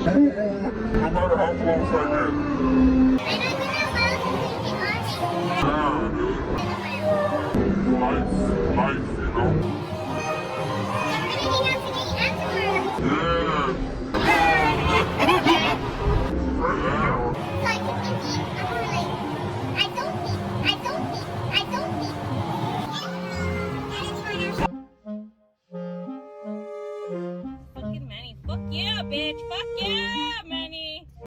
No matter how close I get. And I'm gonna allow you to be Life, you know? Everybody has to get afterwards. Yeah. Right now. So I can eat. I'm like, I don't eat. Fucking Manny. Fuck yeah, bitch. Fuck yeah, man.